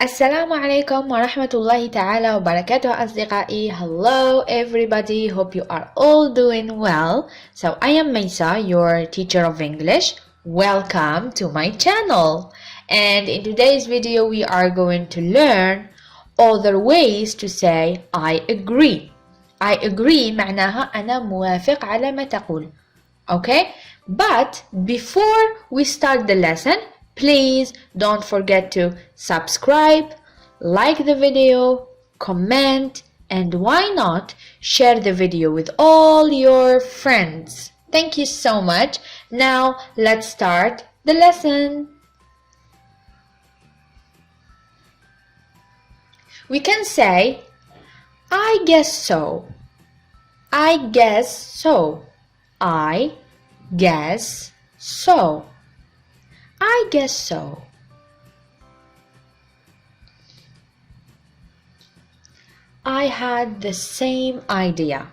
السلام عليكم ورحمة الله تعالى وبركاته أصدقائي. Hello everybody, hope you are all doing well. So I am Maysa, your teacher of English. Welcome to my channel. And in today's video we are going to learn other ways to say I agree. I agree معناها أنا موافق على ما تقول. Okay? But before we start the lesson, please don't forget to subscribe, like the video, comment, and why not share the video with all your friends. Thank you so much. Now let's start the lesson. We can say, I guess so. I guess so. I guess so. I guess so. I had the same idea.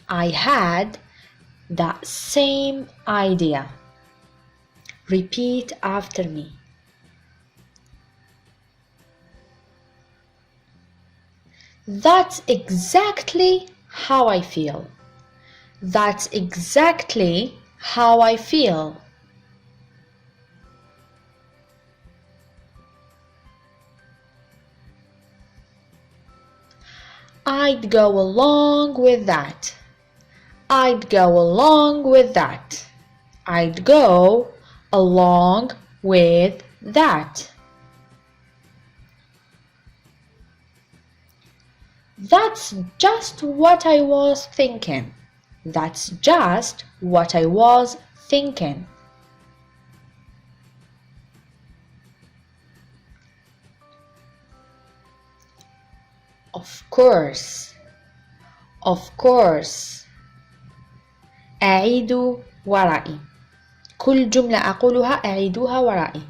I had the same idea. Repeat after me. That's exactly how I feel. That's exactly how I feel. I'd go along with that. I'd go along with that. I'd go along with that. That's just what I was thinking. That's just what I was thinking. Of course. Of course. أعيدوا ورائي. كل جملة أقولها أعيدوها ورائي.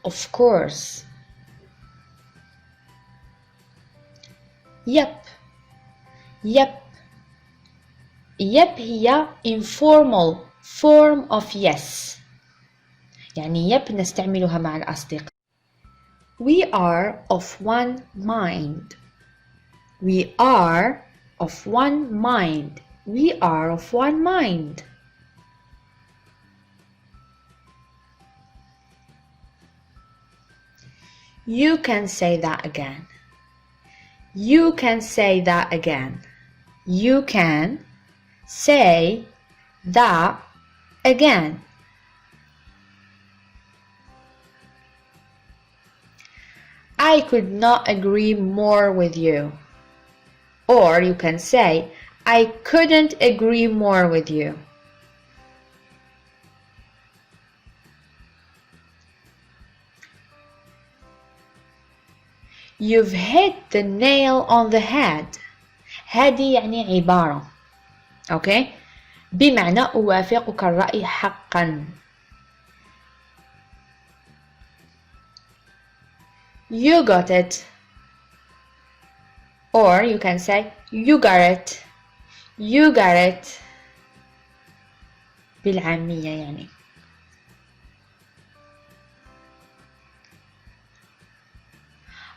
Of course. Yep. Yep. Yep هي informal form of yes. يعني yep نستعملها مع الأصدقاء. We are of one mind. We are of one mind. We are of one mind. You can say that again. You can say that again. You can say that again. I could not agree more with you. Or you can say, I couldn't agree more with you. You've hit the nail on the head. هذه يعني عبارة. Okay? بمعنى أوافقك الرأي حقا. You got it. Or you can say, you got it. You got it. بالعامية يعني.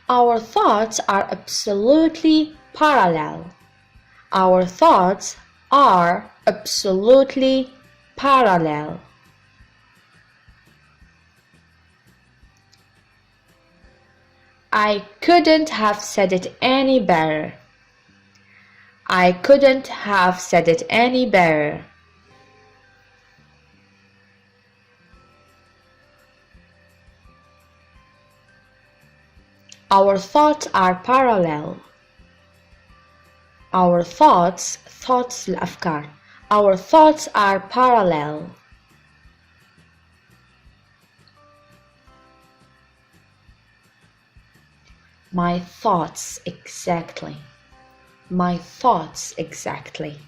Our thoughts are absolutely parallel. Our thoughts are absolutely parallel. I couldn't have said it any better. I couldn't have said it any better. Our thoughts are parallel. Our thoughts الأفكار. Our thoughts are parallel. My thoughts exactly. My thoughts exactly.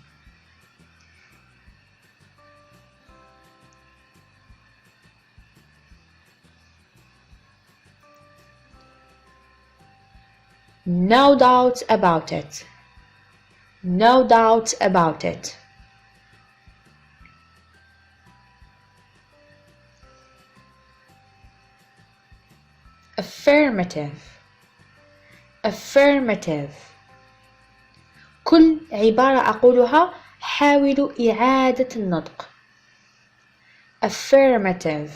No doubt about it. No doubt about it. affirmative affirmative. كل عبارة أقولها حاولوا إعادة النطق. affirmative.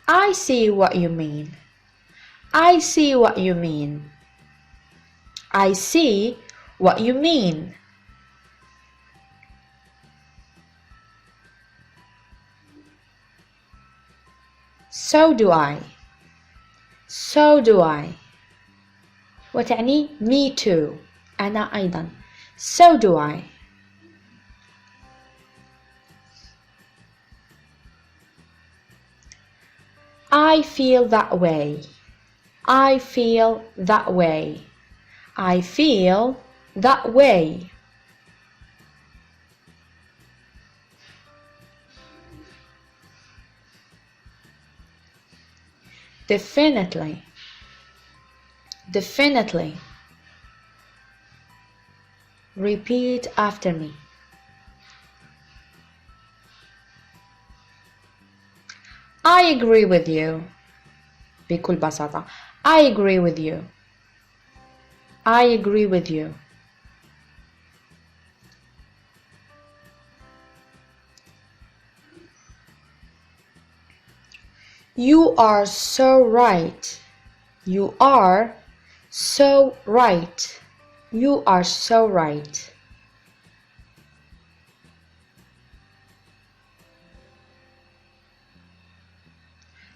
I see what you mean. I see what you mean. I see what you mean. So do I. So do I. وتعني me too. أنا أيضا. So do I. I feel that way. I feel that way. I feel that way. Definitely. Definitely. Repeat after me. I agree with you. بكل بساطة. I agree with you. I agree with you. You are so right. You are so right. You are so right.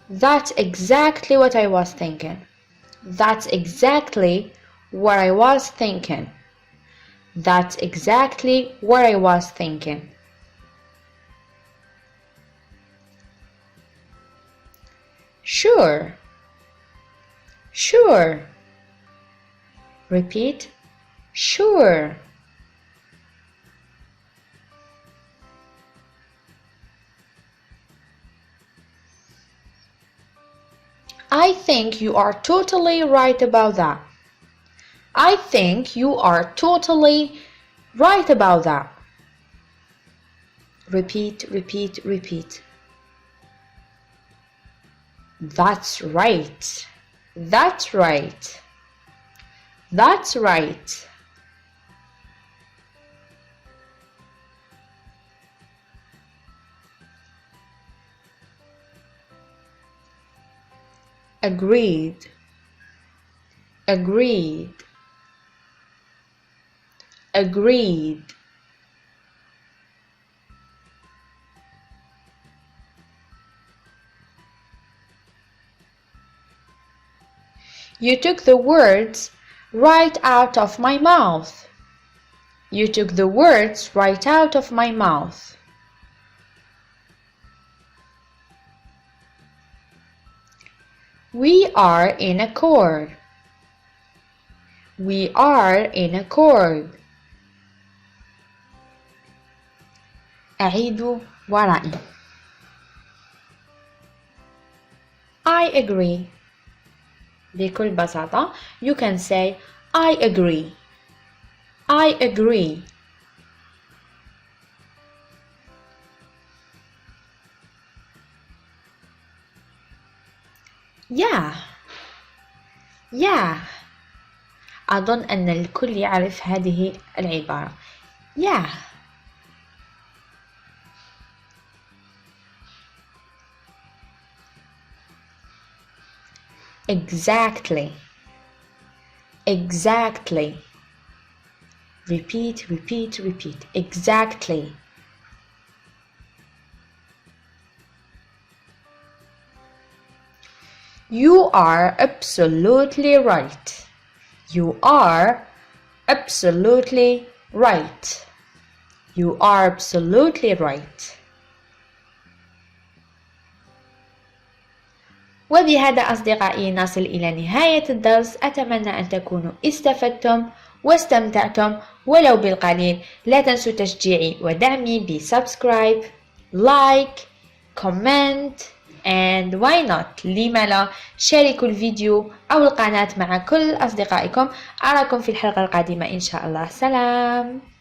That's exactly what I was thinking. That's exactly what I was thinking. That's exactly what I was thinking. Sure. Sure. Repeat. Sure. I think you are totally right about that. I think you are totally right about that. Repeat, repeat, repeat. That's right. That's right. That's right. Agreed. Agreed. Agreed. You took the words right out of my mouth. You took the words right out of my mouth. We are in accord. We are in accord. أعيد ورائي. I agree. بكل بساطة you can say I agree. I agree. Yeah. Yeah. أظن أن الكل يعرف هذه العبارة. Yeah. Exactly. Exactly. Repeat, repeat, repeat. Exactly. You are absolutely right. You are absolutely right. You are absolutely right. وبهذا أصدقائي نصل إلى نهاية الدرس. أتمنى أن تكونوا استفدتم واستمتعتم ولو بالقليل. لا تنسوا تشجيعي ودعمي بسبسكرايب، لايك، كومنت and why not لما لا شاركوا الفيديو أو القناة مع كل أصدقائكم. أراكم في الحلقة القادمة إن شاء الله. سلام.